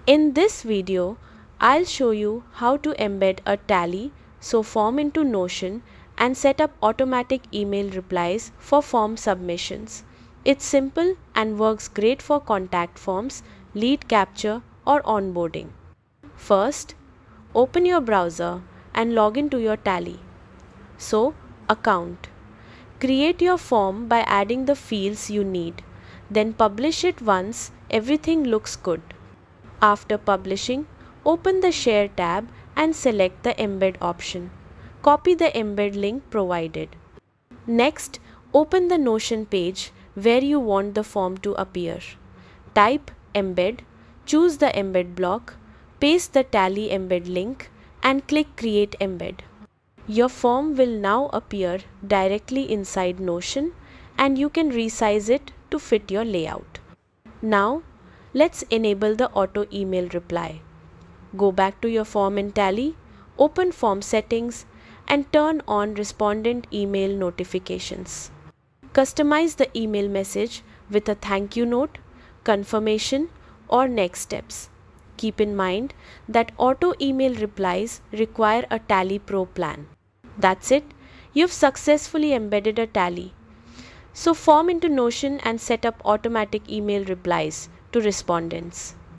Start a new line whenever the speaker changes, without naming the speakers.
In this video, I'll show you how to embed a Tally.so form into Notion and set up automatic email replies for form submissions. It's simple and works great for contact forms, lead capture, or onboarding. First, open your browser and log into your Tally. So, account. Create your form by adding the fields you need. Then publish it once everything looks good. After publishing, open the Share tab and select the Embed option. Copy the embed link provided. Next, open the Notion page where you want the form to appear. Type Embed, choose the embed block, paste the Tally embed link, and click Create Embed. Your form will now appear directly inside Notion and you can resize it to fit your layout. Now, let's enable the auto email reply. Go back to your form in Tally, open form settings, and turn on respondent email notifications. Customize the email message with a thank you note, confirmation, or next steps. Keep in mind that auto email replies require a Tally Pro plan. That's it, you've successfully embedded a Tally. So form into Notion and set up automatic email replies to respondents.